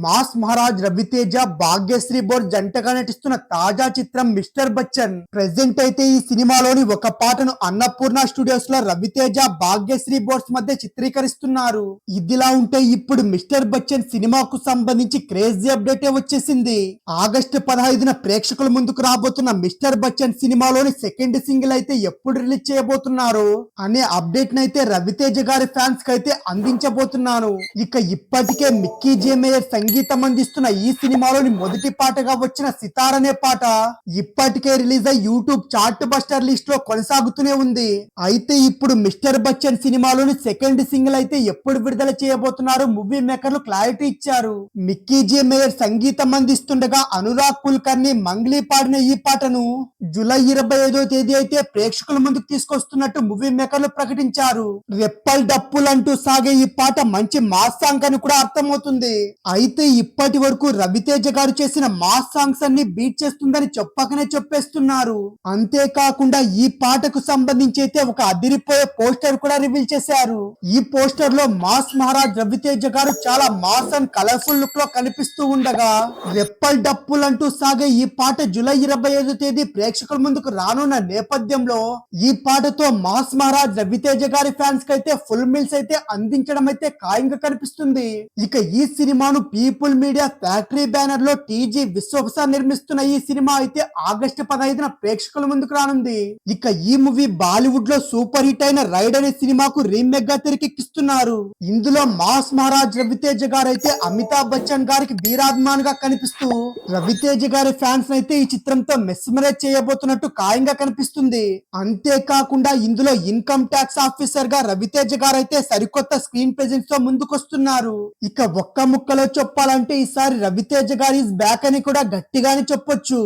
Mass Maharaj Raviteja Bhagyashree bore జంటగా నటిస్తున్న తాజా చిత్రం మిస్టర్ బచ్చన్. ప్రెసెంట్ అయితే ఈ సినిమాలోని ఒక పాటను అన్నపూర్ణ స్టూడియోస్ లో రవితేజ భాగ్యశ్రీ బోర్స్ మధ్య చిత్రీకరిస్తున్నారు. ఇదిలా ఉంటే ఇప్పుడు మిస్టర్ బచ్చన్ సినిమాకు సంబంధించి క్రేజీ అప్డేట్ వచ్చేసింది. ఆగస్టు 15న ప్రేక్షకుల ముందుకు రాబోతున్న మిస్టర్ బచ్చన్ సినిమాలోని సెకండ్ సింగిల్ అయితే ఎప్పుడు రిలీజ్ చేయబోతున్నారు అనే అప్డేట్ నైతే రవితేజ గారి ఫ్యాన్స్ కి అయితే అందించబోతున్నాను. ఇక ఇప్పటికే మిక్కీ జే మేయర్ సంగీతం అందిస్తున్న ఈ సినిమాలోని మొదటి పాటగా వచ్చిన సితార్ అనే పాట ఇప్పటికే రిలీజ్ అయ్యి యూట్యూబ్ చార్ట్ బస్టర్ లిస్ట్ లో కొనసాగుతూనే ఉంది. అయితే ఇప్పుడు మిస్టర్ బచ్చన్ సినిమాలోని సెకండ్ సింగిల్ అయితే ఎప్పుడు విడుదల చేయబోతున్నారు మూవీ మేకర్లు క్లారిటీ ఇచ్చారు. మిక్కీ జే మేయర్ సంగీతం అందిస్తుండగా అనురాగ్ కుల్కర్ని మంగ్లీ పాడిన ఈ పాటను జూలై 25వ తేదీ అయితే ప్రేక్షకుల ముందుకు తీసుకొస్తున్నట్టు మూవీ మేకర్లు ప్రకటించారు. రెప్పల్ డప్పుల్ అంటూ సాగే ఈ పాట మంచి మాస్ సాంగ్ అని కూడా అర్థమవుతుంది. అయితే ఇప్పటి వరకు రవితేజ గారు చేసిన మాస్ సాంగ్స్ అన్ని బీట్ చేస్తుందని చెప్పకనే చెప్పేస్తున్నారు. అంతేకాకుండా ఈ పాటకు సంబంధించి అయితే ఒక అదిరిపోయే పోస్టర్ కూడా రివీల్ చేశారు. ఈ పోస్టర్ లో మాస్ మహారాజ్ రవితేజ గారు చాలా మాస్ అండ్ కలర్ఫుల్ లుక్ లో కనిపిస్తూ ఉండగా రెప్పల్ డప్పుల్ అంటూ సాగే ఈ పాట జూలై 25వ తేదీ ప్రేక్షకుల ముందుకు రానున్న నేపథ్యంలో ఈ పాటతో మాస్ మహారాజ్ రవితేజ గారి ఫ్యాన్స్ కి అయితే ఫుల్ మీల్స్ అయితే అందించడం అయితే ఖాయంగా కనిపిస్తుంది. ఇక ఈ సినిమాను పీపుల్ మీడియా ఫ్యాక్టరీ బ్యానర్ లో టీజీ విశ్వప్రసాద్ నిర్మిస్తున్న ఈ సినిమా అయితే ఆగస్టు 15న ప్రేక్షకుల ముందుకు రానుంది. ఇక ఈ మూవీ బాలీవుడ్ లో సూపర్ హిట్ అయిన రైడ్ అనే సినిమాకు రీమేక్ గా తెరకెక్కిస్తున్నారు. ఇందులో మాస్ మహారాజ్ రవితేజ గారు అయితే అమితాబ్ బచ్చన్ గారికి వీరాభిమాన్ గా కనిపిస్తూ రవితేజ గారి ఫ్యాన్స్ అయితే ఈ చిత్రంతో మెస్మరైజ్ చేయబోతున్నట్టు ఖాయంగా కనిపిస్తుంది. అంతేకాకుండా ఇందులో ఇన్కమ్ ట్యాక్స్ ఆఫీసర్ గా రవితేజ గారు అయితే సరికొత్త స్క్రీన్ ప్రెజెన్స్ తో ముందుకొస్తున్నారు. ఇక ఒక్క ముక్కలో చెప్పాలంటే ఈసారి రవితేజ గారి బ్యాక్ అని కూడా గట్టిగానే చెప్పొచ్చు.